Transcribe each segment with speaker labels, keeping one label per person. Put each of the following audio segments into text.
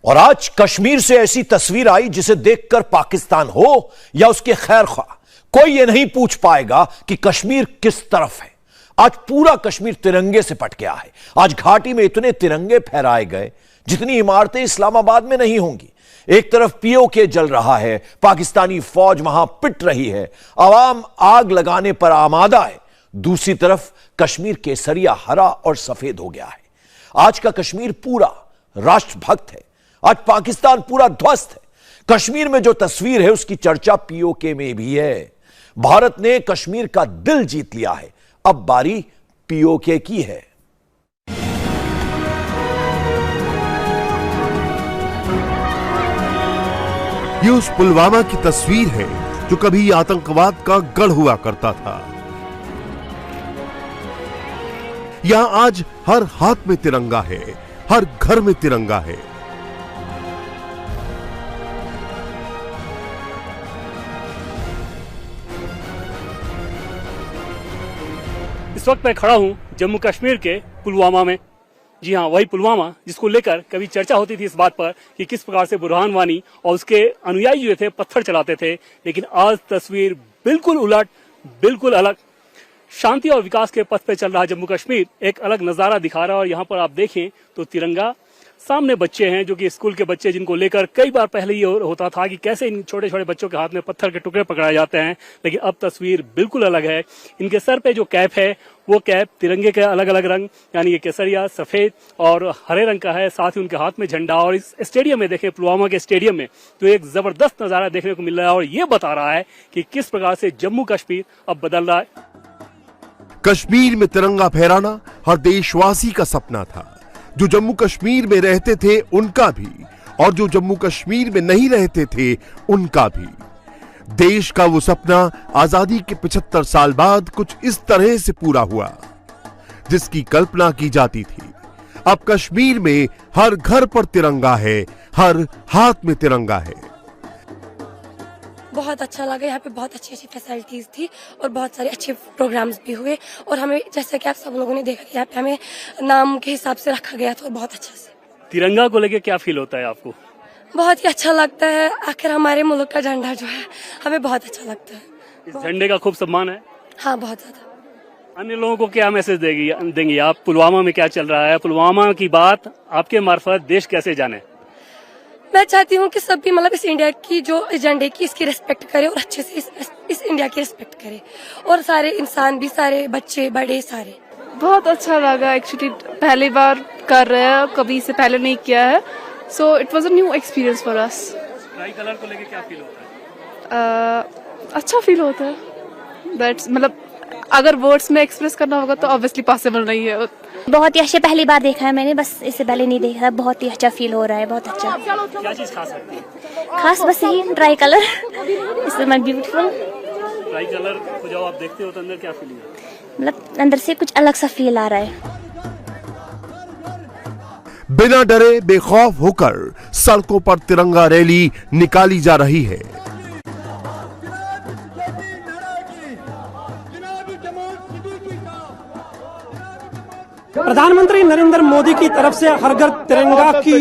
Speaker 1: और आज कश्मीर से ऐसी तस्वीर आई जिसे देखकर पाकिस्तान हो या उसके खैर ख्वाह, कोई यह नहीं पूछ पाएगा कि कश्मीर किस तरफ है। आज पूरा कश्मीर तिरंगे से पट गया है। आज घाटी में इतने तिरंगे फहराए गए जितनी इमारतें इस्लामाबाद में नहीं होंगी। एक तरफ पीओके जल रहा है, पाकिस्तानी फौज वहां पिट रही है, आवाम आग लगाने पर आमादा है। दूसरी तरफ कश्मीर केसरिया हरा और सफेद हो गया है। आज का कश्मीर पूरा राष्ट्रभक्त है। आज पाकिस्तान पूरा ध्वस्त है। कश्मीर में जो तस्वीर है उसकी चर्चा पीओके में भी है। भारत ने कश्मीर का दिल जीत लिया है। अब बारी पीओके की है।
Speaker 2: ये उस पुलवामा की तस्वीर है जो कभी आतंकवाद का गढ़ हुआ करता था। यहां आज हर हाथ में तिरंगा है, हर घर में तिरंगा है।
Speaker 3: इस वक्त मैं खड़ा हूं जम्मू कश्मीर के पुलवामा में। जी हाँ, वही पुलवामा जिसको लेकर कभी चर्चा होती थी इस बात पर कि किस प्रकार से बुरहान वानी और उसके अनुयायी जो थे पत्थर चलाते थे। लेकिन आज तस्वीर बिल्कुल उलट, बिल्कुल अलग। शांति और विकास के पथ पे चल रहा जम्मू कश्मीर एक अलग नजारा दिखा रहा है। और यहाँ पर आप देखें तो तिरंगा, सामने बच्चे हैं जो कि स्कूल के बच्चे, जिनको लेकर कई बार पहले ये होता था कि कैसे इन छोटे छोटे बच्चों के हाथ में पत्थर के टुकड़े पकड़ाए जाते हैं। लेकिन अब तस्वीर बिल्कुल अलग है। इनके सर पे जो कैप है वो कैप तिरंगे के अलग अलग रंग, यानी कि केसरिया, सफेद और हरे रंग का है। साथ ही उनके हाथ में झंडा। और इस स्टेडियम में देखें, पुलवामा के स्टेडियम में तो एक जबरदस्त नजारा देखने को मिल रहा है। और ये बता रहा है कि किस प्रकार से जम्मू कश्मीर अब बदल रहा है।
Speaker 2: कश्मीर में तिरंगा फहराना हर देशवासी का सपना था। जो जम्मू कश्मीर में रहते थे उनका भी, और जो जम्मू कश्मीर में नहीं रहते थे उनका भी। देश का वो सपना आजादी के 75 साल बाद कुछ इस तरह से पूरा हुआ जिसकी कल्पना की जाती थी। अब कश्मीर में हर घर पर तिरंगा है, हर हाथ में तिरंगा है।
Speaker 4: बहुत अच्छा लगा। यहाँ पे बहुत अच्छी अच्छी फैसिलिटीज थी और बहुत सारे अच्छे प्रोग्राम्स भी हुए। और हमें, जैसे कि आप सब लोगों ने देखा कि यहाँ पे हमें नाम के हिसाब से रखा गया था, बहुत अच्छा से।
Speaker 3: तिरंगा को लेकर क्या फील होता है आपको?
Speaker 4: बहुत ही अच्छा लगता है। आखिर हमारे मुल्क का झंडा जो है हमें बहुत अच्छा लगता है।
Speaker 3: इस झंडे का खूब सम्मान है।
Speaker 4: हाँ, बहुत ज्यादा।
Speaker 3: अन्य लोगों को क्या मैसेज देंगी आप? पुलवामा में क्या चल रहा है? पुलवामा की बात आपके मार्फत देश कैसे जाने?
Speaker 4: मैं चाहती हूँ कि सभी मतलब इस इंडिया की जो एजेंडे की इसकी रिस्पेक्ट करे और अच्छे से इस इंडिया की रिस्पेक्ट करे। और सारे इंसान भी, सारे बच्चे बड़े सारे।
Speaker 5: बहुत अच्छा लगा। एक्चुअली पहली बार कर रहे हैं, कभी से पहले नहीं किया है। So it was a new experience for us.
Speaker 3: Try colour को लेके क्या फील होता है?
Speaker 5: अच्छा फील होता है। दैट्स मतलब अगर वर्ड्स में एक्सप्रेस करना होगा तो ऑब्वियसली पॉसिबल नहीं है।
Speaker 6: बहुत ही अच्छा, पहली बार देखा है मैंने, बस इससे पहले नहीं देखा था। बहुत ही अच्छा फील हो रहा है, बहुत अच्छा।
Speaker 3: क्या चीज खास लगती है?
Speaker 6: खास बस यही dry colour, it's beautiful.
Speaker 3: Dry colour को जब आप देखते हो तो अंदर क्या फीलिंग है?
Speaker 6: मतलब अंदर से कुछ अलग सा फील आ रहा है।
Speaker 2: बिना डरे बेखौफ होकर सड़कों पर तिरंगा रैली निकाली जा रही है।
Speaker 7: प्रधानमंत्री नरेंद्र मोदी की तरफ से हर घर तिरंगा की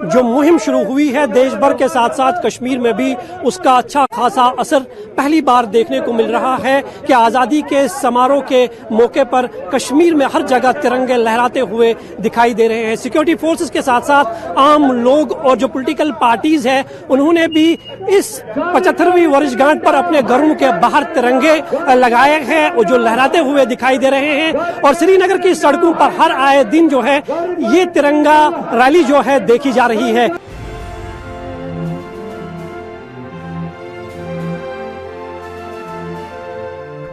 Speaker 7: जो मुहिम शुरू हुई है देश भर के साथ साथ कश्मीर में भी उसका अच्छा खासा असर पहली बार देखने को मिल रहा है कि आज़ादी के समारोह के मौके पर कश्मीर में हर जगह तिरंगे लहराते हुए दिखाई दे रहे हैं। सिक्योरिटी फोर्सेस के साथ साथ आम लोग और जो पॉलिटिकल पार्टीज है उन्होंने भी इस 75वीं वर्षगांठ पर अपने घरों के बाहर तिरंगे लगाए हैं और जो लहराते हुए दिखाई दे रहे हैं। और श्रीनगर की सड़कों पर हर आए दिन जो है ये तिरंगा रैली जो है देखी जा रही है।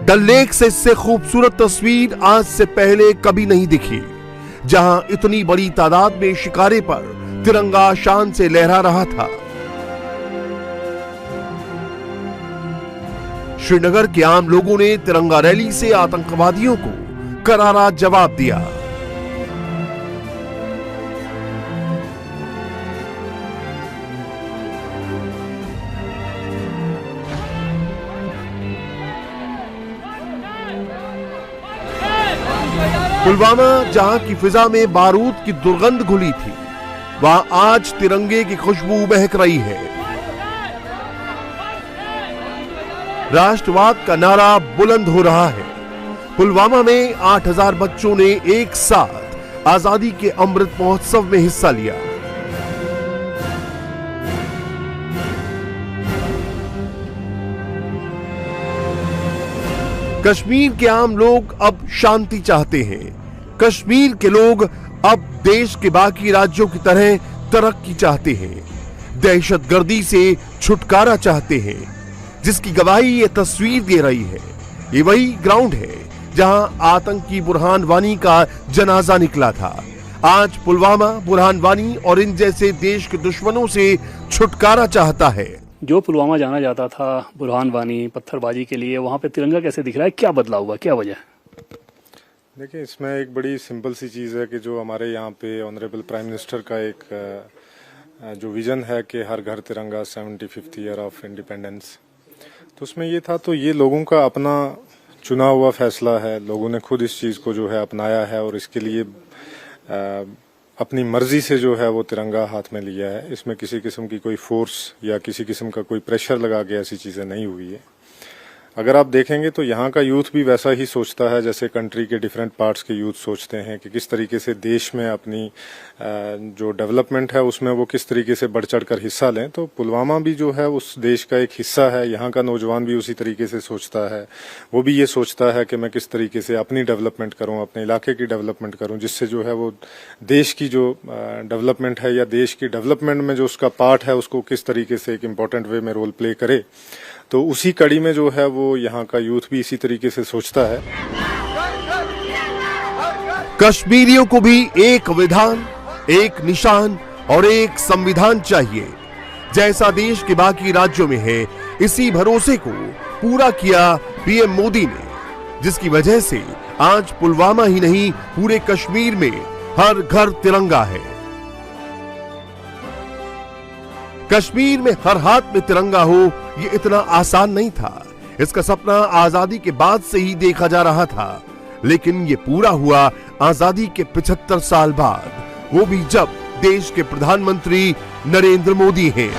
Speaker 2: डल लेक से इससे खूबसूरत तस्वीर आज से पहले कभी नहीं दिखी, जहां इतनी बड़ी तादाद में शिकारे पर तिरंगा शान से लहरा रहा था। श्रीनगर के आम लोगों ने तिरंगा रैली से आतंकवादियों को करारा जवाब दिया। पुलवामा जहां की फिजा में बारूद की दुर्गंध घुली थी, वहां आज तिरंगे की खुशबू महक रही है। राष्ट्रवाद का नारा बुलंद हो रहा है। पुलवामा में 8000 बच्चों ने एक साथ आजादी के अमृत महोत्सव में हिस्सा लिया। कश्मीर के आम लोग अब शांति चाहते हैं। कश्मीर के लोग अब देश के बाकी राज्यों की तरह तरक्की चाहते हैं, दहशतगर्दी से छुटकारा चाहते हैं, जिसकी गवाही ये तस्वीर दे रही है। ये वही ग्राउंड है जहां आतंकी बुरहान वानी का जनाजा निकला था। आज पुलवामा बुरहान वानी और इन जैसे देश के दुश्मनों से छुटकारा चाहता है।
Speaker 3: जो पुलवामा जाना जाता था बुरहान वानी पत्थरबाजी के लिए, वहां पे तिरंगा कैसे दिख रहा है? क्या बदलाव हुआ, क्या वजह?
Speaker 8: देखिए, इसमें एक बड़ी सिंपल सी चीज़ है कि जो हमारे यहाँ पे ऑनरेबल प्राइम मिनिस्टर का एक जो विजन है कि हर घर तिरंगा 75th ईयर ऑफ इंडिपेंडेंस, तो उसमें ये था, तो ये लोगों का अपना चुना हुआ फैसला है। लोगों ने खुद इस चीज़ को जो है अपनाया है और इसके लिए अपनी मर्जी से जो है वो तिरंगा हाथ में लिया है। इसमें किसी किस्म की कोई फोर्स या किसी किस्म का कोई प्रेशर लगा के ऐसी चीज़ें नहीं हुई है। अगर आप देखेंगे तो यहाँ का यूथ भी वैसा ही सोचता है जैसे कंट्री के डिफरेंट पार्ट्स के यूथ सोचते हैं कि किस तरीके से देश में अपनी जो डेवलपमेंट है उसमें वो किस तरीके से बढ़ चढ़ कर हिस्सा लें। तो पुलवामा भी जो है उस देश का एक हिस्सा है। यहाँ का नौजवान भी उसी तरीके से सोचता है। वो भी ये सोचता है कि मैं किस तरीके से अपनी डेवलपमेंट करूँ, अपने इलाके की डेवलपमेंट करूँ, जिससे जो है वो देश की जो डेवलपमेंट है या देश की डेवलपमेंट में जो उसका पार्ट है उसको किस तरीके से एक इम्पोर्टेंट वे में रोल प्ले करे। तो उसी कड़ी में जो है वो यहाँ का यूथ भी इसी तरीके से सोचता है।
Speaker 2: कश्मीरियों को भी एक विधान, एक निशान और एक संविधान चाहिए, जैसा देश के बाकी राज्यों में है। इसी भरोसे को पूरा किया पीएम मोदी ने, जिसकी वजह से आज पुलवामा ही नहीं पूरे कश्मीर में हर घर तिरंगा है। कश्मीर में हर हाथ में तिरंगा हो ये इतना आसान नहीं था। इसका सपना आजादी के बाद से ही देखा जा रहा था, लेकिन ये पूरा हुआ आजादी के 75 साल बाद, वो भी जब देश के प्रधानमंत्री नरेंद्र मोदी हैं।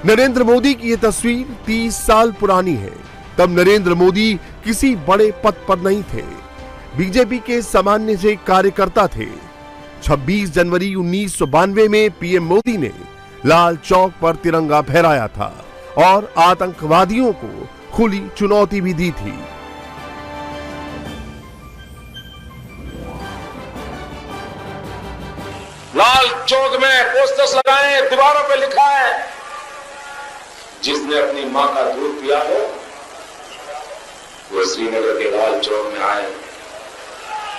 Speaker 2: नरेंद्र मोदी की ये तस्वीर 30 साल पुरानी है। तब नरेंद्र मोदी किसी बड़े पद पर नहीं थे, बीजेपी के सामान्य से कार्यकर्ता थे। 26 जनवरी 1992 में पीएम मोदी ने लाल चौक पर तिरंगा फहराया था और आतंकवादियों को खुली चुनौती भी दी थी।
Speaker 9: लाल चौक में पोस्टर्स लगाए, दीवारों पे लिखा है, जिसने अपनी मां का दूध पिया हो वो श्रीनगर के लाल चौक में आए,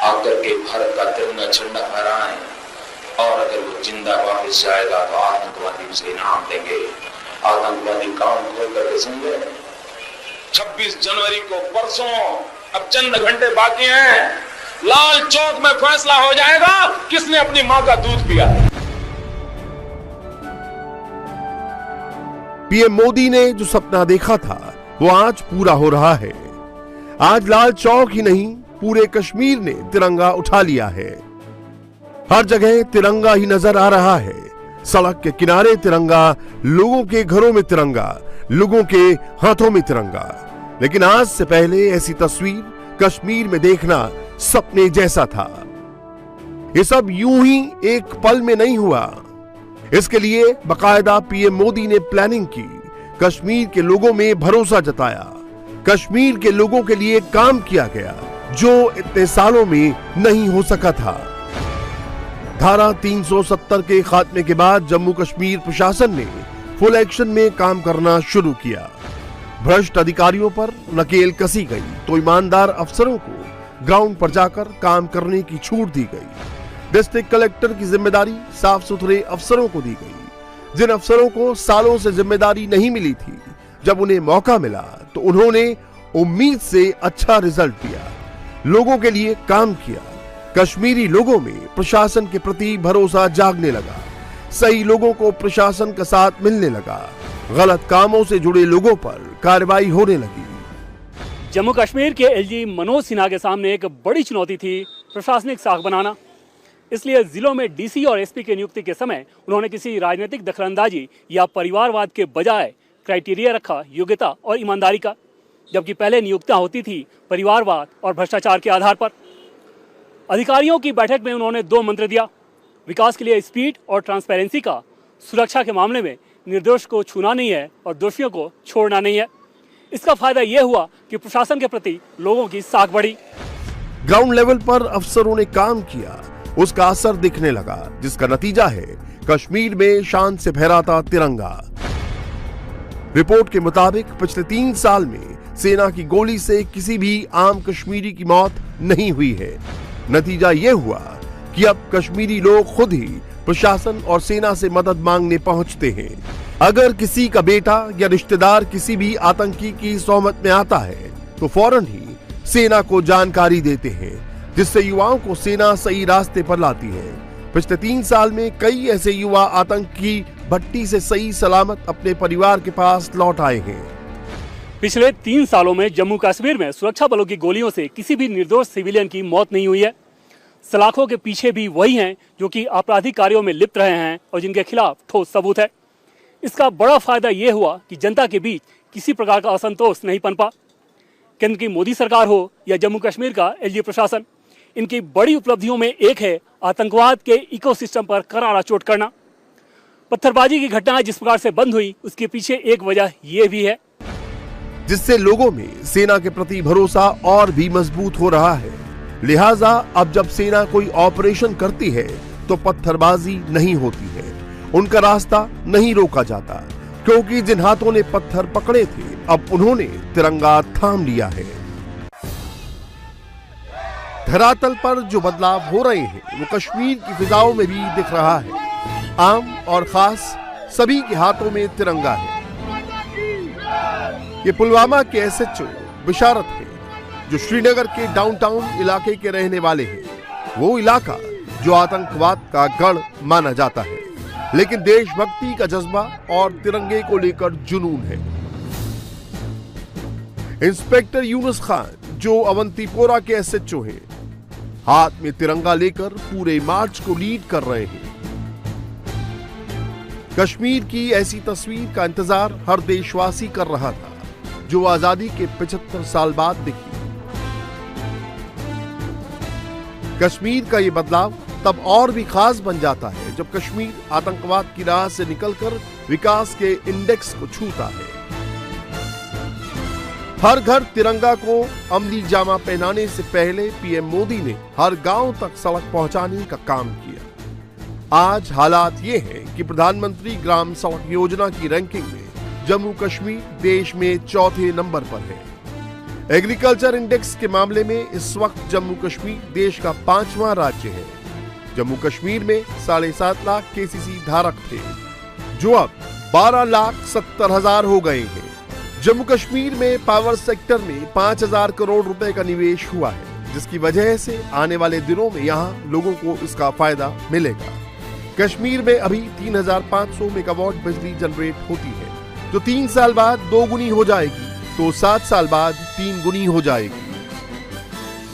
Speaker 9: आकर के भारत का तिरंगा झंडा फहराएं, और अगर वो जिंदा वापस जाएगा तो आतंकवादी उसे इनाम देंगे। आतंकवादी काम खोल करके समझे। 26 जनवरी को परसों, अब चंद घंटे बाकी हैं, लाल चौक में फैसला हो जाएगा किसने अपनी मां का दूध पिया।
Speaker 2: पीएम मोदी ने जो सपना देखा था वो आज पूरा हो रहा है। आज लाल चौक ही नहीं पूरे कश्मीर ने तिरंगा उठा लिया है। हर जगह तिरंगा ही नजर आ रहा है। सड़क के किनारे तिरंगा, लोगों के घरों में तिरंगा, लोगों के हाथों में तिरंगा। लेकिन आज से पहले ऐसी तस्वीर कश्मीर में देखना सपने जैसा था। ये सब यूं ही एक पल में नहीं हुआ। इसके लिए बाकायदा पीएम मोदी ने प्लानिंग की, कश्मीर के लोगों में भरोसा जताया, कश्मीर के लोगों के लिए काम किया गया जो इतने सालों में नहीं हो सका था। धारा 370 के खात्मे के बाद जम्मू कश्मीर प्रशासन ने फुल एक्शन में काम करना शुरू किया। भ्रष्ट अधिकारियों पर नकेल कसी गई तो ईमानदार अफसरों को ग्राउंड पर जाकर काम करने की छूट दी गई। डिस्ट्रिक्ट कलेक्टर की जिम्मेदारी साफ सुथरे अफसरों को दी गई। जिन अफसरों को सालों से जिम्मेदारी नहीं मिली थी, जब उन्हें मौका मिला तो उन्होंने उम्मीद से अच्छा रिजल्ट दिया, लोगों के लिए काम किया। कश्मीरी लोगों में प्रशासन के प्रति भरोसा जागने लगा। सही लोगों को प्रशासन का साथ मिलने लगा। गलत कामों से जुड़े लोगों पर कार्रवाई होने लगी।
Speaker 3: जम्मू कश्मीर के एलजी मनोज सिन्हा के सामने एक बड़ी चुनौती थी प्रशासनिक साख बनाना। इसलिए जिलों में डीसी और एसपी की नियुक्ति के समय उन्होंने किसी राजनीतिक दखलंदाजी या परिवारवाद के बजाय क्राइटेरिया रखा योग्यता और ईमानदारी का, जबकि पहले नियुक्तियां होती थी परिवारवाद और भ्रष्टाचार के आधार पर। अधिकारियों की बैठक में उन्होंने 2 मंत्र दिया, विकास के लिए स्पीड और ट्रांसपेरेंसी का, सुरक्षा के मामले में निर्दोष को छूना नहीं है और दोषियों को छोड़ना नहीं है। इसका फायदा यह हुआ कि प्रशासन के प्रति लोगों की साख बढ़ी।
Speaker 2: ग्राउंड लेवल पर अफसरों ने काम किया, उसका असर दिखने लगा, जिसका नतीजा है कश्मीर में शान से फहराता तिरंगा। रिपोर्ट के मुताबिक पिछले 3 साल में सेना की गोली से किसी भी आम कश्मीरी की मौत नहीं हुई है। नतीजा यह हुआ कि अब कश्मीरी लोग खुद ही प्रशासन और सेना से मदद मांगने पहुंचते हैं। अगर किसी का बेटा या रिश्तेदार किसी भी आतंकी की सोहबत में आता है तो फौरन ही सेना को जानकारी देते हैं, जिससे युवाओं को सेना सही रास्ते पर लाती है। पिछले 3 साल में कई ऐसे युवा आतंक की भट्टी से सही सलामत अपने परिवार के पास लौट आए हैं।
Speaker 3: पिछले 3 सालों में जम्मू कश्मीर में सुरक्षा बलों की गोलियों से किसी भी निर्दोष सिविलियन की मौत नहीं हुई है। सलाखों के पीछे भी वही हैं जो कि आपराधिक कार्यों में लिप्त रहे हैं और जिनके खिलाफ ठोस सबूत है। इसका बड़ा फायदा यह हुआ कि जनता के बीच किसी प्रकार का असंतोष नहीं पनपा। केंद्र की मोदी सरकार हो या जम्मू कश्मीर का एलजी प्रशासन, इनकी बड़ी उपलब्धियों में एक है आतंकवाद के इकोसिस्टम पर करारा चोट करना। पत्थरबाजी की घटनाएं जिस प्रकार से बंद हुई, उसके पीछे एक वजह यह भी है,
Speaker 2: जिससे लोगों में सेना के प्रति भरोसा और भी मजबूत हो रहा है। लिहाजा अब जब सेना कोई ऑपरेशन करती है तो पत्थरबाजी नहीं होती है, उनका रास्ता नहीं रोका जाता, क्योंकि जिन हाथों ने पत्थर पकड़े थे अब उन्होंने तिरंगा थाम लिया है। धरातल पर जो बदलाव हो रहे हैं वो कश्मीर की फिजाओं में भी दिख रहा है। आम और खास सभी के हाथों में तिरंगा है। ये पुलवामा के एसएचओ बिशारत है, जो श्रीनगर के डाउनटाउन इलाके के रहने वाले हैं, वो इलाका जो आतंकवाद का गढ़ माना जाता है, लेकिन देशभक्ति का जज्बा और तिरंगे को लेकर जुनून है। इंस्पेक्टर यूनुस खान जो अवंतीपोरा के एसएचओ हैं, हाथ में तिरंगा लेकर पूरे मार्च को लीड कर रहे हैं। कश्मीर की ऐसी तस्वीर का इंतजार हर देशवासी कर रहा था, जो आजादी के 75 साल बाद दिखी। कश्मीर का ये बदलाव तब और भी खास बन जाता है जब कश्मीर आतंकवाद की राह से निकलकर विकास के इंडेक्स को छूता है। हर घर तिरंगा को अमली जामा पहनाने से पहले पीएम मोदी ने हर गांव तक सड़क पहुंचाने का काम किया। आज हालात ये हैं कि प्रधानमंत्री ग्राम सड़क योजना की रैंकिंग में जम्मू कश्मीर देश में 4थे नंबर पर है। एग्रीकल्चर इंडेक्स के मामले में इस वक्त जम्मू कश्मीर देश का 5वां राज्य है। जम्मू कश्मीर में 7.5 लाख केसीसी धारक थे, जो अब 12,70,000 हो गए हैं। जम्मू कश्मीर में पावर सेक्टर में 5,000 करोड़ रुपए का निवेश हुआ है, जिसकी वजह से आने वाले दिनों में यहाँ लोगों को इसका फायदा मिलेगा। कश्मीर में अभी 3,500 मेगावाट बिजली जनरेट होती है, जो 3 साल बाद 2 गुनी हो जाएगी, तो 7 साल बाद 3 गुनी हो जाएगी।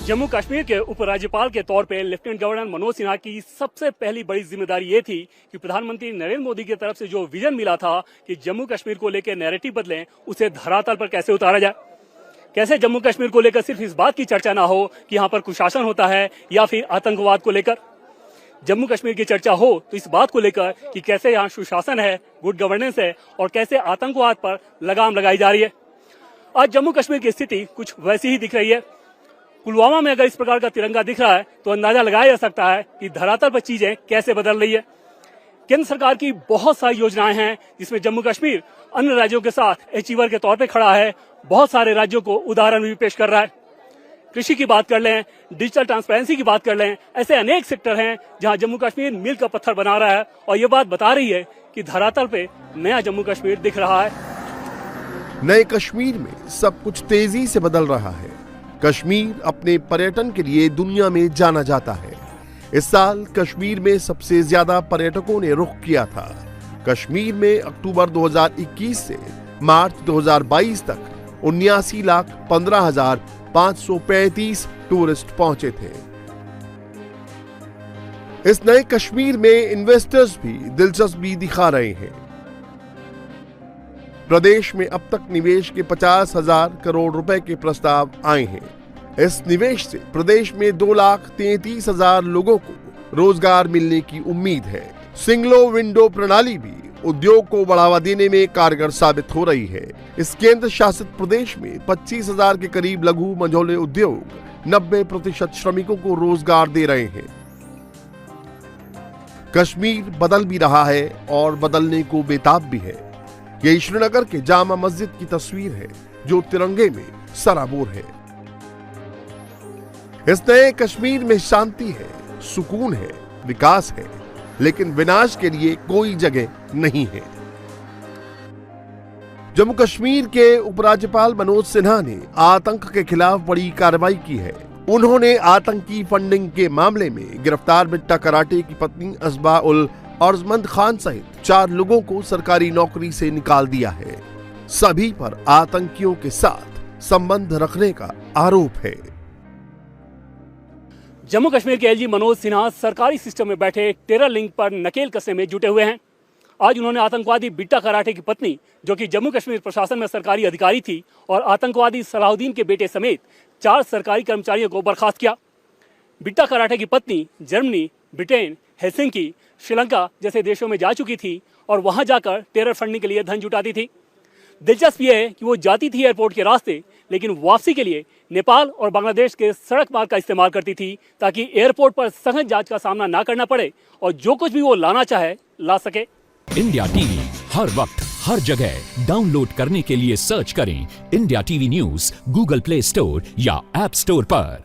Speaker 3: जम्मू कश्मीर के उपराज्यपाल के तौर पे लेफ्टिनेंट गवर्नर मनोज सिन्हा की सबसे पहली बड़ी जिम्मेदारी ये थी कि प्रधानमंत्री नरेंद्र मोदी की तरफ से जो विजन मिला था कि जम्मू कश्मीर को लेकर नैरेटिव बदलें, उसे धरातल पर कैसे उतारा जाए। कैसे जम्मू कश्मीर को लेकर सिर्फ इस बात की चर्चा ना हो कि यहाँ पर कुशासन होता है या फिर आतंकवाद को लेकर। जम्मू कश्मीर की चर्चा हो तो इस बात को लेकर कि कैसे यहाँ सुशासन है, गुड गवर्नेंस है और कैसे आतंकवाद पर लगाम लगाई जा रही है। आज जम्मू कश्मीर की स्थिति कुछ वैसी ही दिख रही है। पुलवामा में अगर इस प्रकार का तिरंगा दिख रहा है तो अंदाजा लगाया जा सकता है कि धरातल पर चीजें कैसे बदल रही है। केंद्र सरकार की बहुत सारी योजनाएं हैं, जिसमें जम्मू कश्मीर अन्य राज्यों के साथ अचीवर के तौर पे खड़ा है। बहुत सारे राज्यों को उदाहरण भी पेश कर रहा है। कृषि की बात कर लें, डिजिटल ट्रांसपेरेंसी की बात कर लें, ऐसे अनेक सेक्टर हैं जहां जम्मू कश्मीर मील का पत्थर बना रहा है और ये बात बता रही है कि धरातल पे नया जम्मू कश्मीर दिख रहा है।
Speaker 2: नए कश्मीर में सब कुछ तेजी से बदल रहा है। कश्मीर अपने पर्यटन के लिए दुनिया में जाना जाता है। इस साल कश्मीर में सबसे ज्यादा पर्यटकों ने रुख किया था। कश्मीर में अक्टूबर 2021 से मार्च 2022 तक 79,15,535 टूरिस्ट पहुंचे थे। इस नए कश्मीर में इन्वेस्टर्स भी दिलचस्पी दिखा रहे हैं। प्रदेश में अब तक निवेश के 50,000 करोड़ रुपए के प्रस्ताव आए हैं। इस निवेश से प्रदेश में 2,33,000 लोगों को रोजगार मिलने की उम्मीद है। सिंगलो विंडो प्रणाली भी उद्योग को बढ़ावा देने में कारगर साबित हो रही है। इस केंद्र शासित प्रदेश में 25,000 के करीब लघु मझोले उद्योग 90% श्रमिकों को रोजगार दे रहे हैं। कश्मीर बदल भी रहा है और बदलने को बेताब भी है। यही श्रीनगर के जामा मस्जिद की तस्वीर है जो तिरंगे में सराबोर है। इस नए कश्मीर में शांति है, सुकून है, विकास है, लेकिन विनाश के लिए कोई जगह नहीं है। जम्मू कश्मीर के उपराज्यपाल मनोज सिन्हा ने आतंक के खिलाफ बड़ी कार्रवाई की है। उन्होंने आतंकी फंडिंग के मामले में गिरफ्तार बिट्टा कराटे की पत्नी असबा उल अर्जमंद खान सहित 4 लोगों को सरकारी नौकरी से निकाल दिया है। सभी पर आतंकियों के साथ संबंध रखने का आरोप है।
Speaker 3: जम्मू कश्मीर के एलजी मनोज सिन्हा सरकारी सिस्टम में बैठे टेरर लिंक पर नकेल कसने में जुटे हुए हैं। आज उन्होंने आतंकवादी बिट्टा कराटे की पत्नी, जो कि जम्मू कश्मीर प्रशासन में सरकारी अधिकारी थी, और आतंकवादी सलाहुद्दीन के बेटे समेत 4 सरकारी कर्मचारियों को बर्खास्त किया। बिट्टा कराटे की पत्नी जर्मनी, ब्रिटेन, हेलसिंकी, श्रीलंका जैसे देशों में जा चुकी थी और वहां जाकर टेरर फंडिंग के लिए धन जुटाती थी। दिलचस्प यह है कि वो जाती थी एयरपोर्ट के रास्ते, लेकिन वापसी के लिए नेपाल और बांग्लादेश के सड़क मार्ग का इस्तेमाल करती थी, ताकि एयरपोर्ट पर सघन जांच का सामना ना करना पड़े और जो कुछ भी वो लाना चाहे ला सके।
Speaker 10: इंडिया टीवी हर वक्त हर जगह डाउनलोड करने के लिए सर्च करें India TV news Google play store या ऐप स्टोर पर।